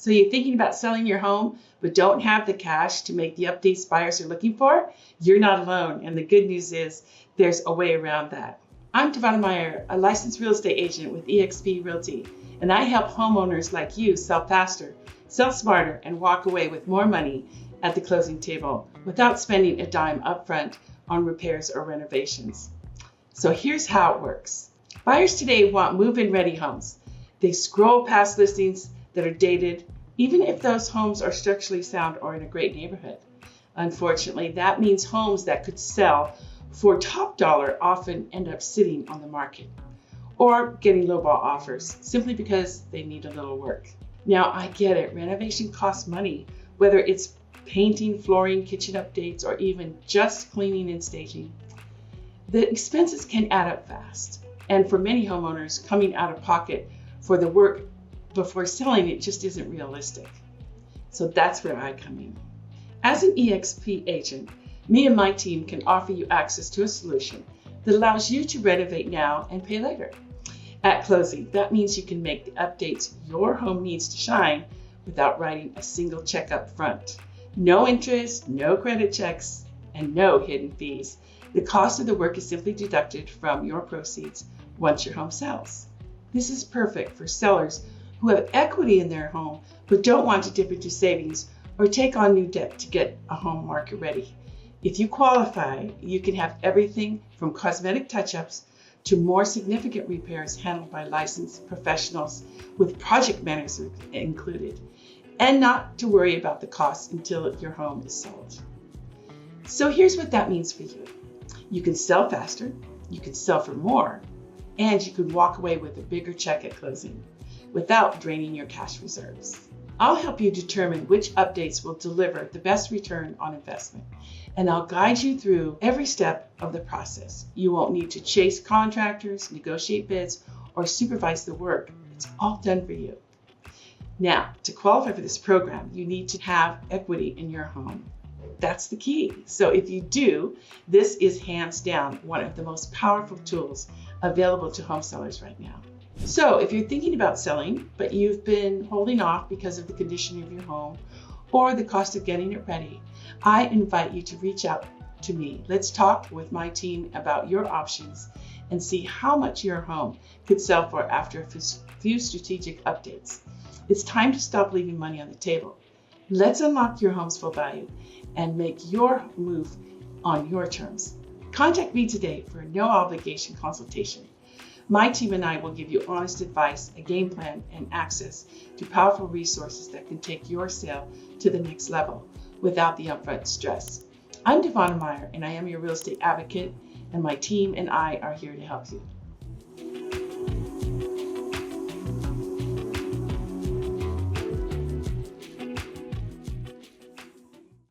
So you're thinking about selling your home, but don't have the cash to make the updates buyers are looking for? You're not alone. And the good news is there's a way around that. I'm devonna.meyer, a licensed real estate agent with eXp Realty, and I help homeowners like you sell faster, sell smarter, and walk away with more money at the closing table without spending a dime upfront on repairs or renovations. So here's how it works. Buyers today want move-in ready homes. They scroll past listings that are dated, even if those homes are structurally sound or in a great neighborhood. Unfortunately, that means homes that could sell for top dollar often end up sitting on the market or getting lowball offers simply because they need a little work. Now, I get it. Renovation costs money, whether it's painting, flooring, kitchen updates, or even just cleaning and staging. The expenses can add up fast. And for many homeowners, coming out of pocket for the work before selling it just isn't realistic. So that's where I come in. As an eXp agent, me and my team can offer you access to a solution that allows you to renovate now and pay later. At closing, that means you can make the updates your home needs to shine without writing a single check up front. No interest, no credit checks, and no hidden fees. The cost of the work is simply deducted from your proceeds once your home sells. This is perfect for sellers who have equity in their home but don't want to dip into savings or take on new debt to get a home market ready. If you qualify, you can have everything from cosmetic touch-ups to more significant repairs handled by licensed professionals with project managers included, and not to worry about the costs until your home is sold. So here's what that means for you. You can sell faster, you can sell for more, and you can walk away with a bigger check at closing without draining your cash reserves. I'll help you determine which updates will deliver the best return on investment, and I'll guide you through every step of the process. You won't need to chase contractors, negotiate bids, or supervise the work. It's all done for you. Now, to qualify for this program, you need to have equity in your home. That's the key. So if you do, this is hands down one of the most powerful tools available to home sellers right now. So if you're thinking about selling, but you've been holding off because of the condition of your home or the cost of getting it ready, I invite you to reach out to me. Let's talk with my team about your options and see how much your home could sell for after a few strategic updates. It's time to stop leaving money on the table. Let's unlock your home's full value and make your move on your terms. Contact me today for a no obligation consultation. My team and I will give you honest advice, a game plan, and access to powerful resources that can take your sale to the next level without the upfront stress. I'm devonna.meyer, and I am your real estate advocate, and my team and I are here to help you.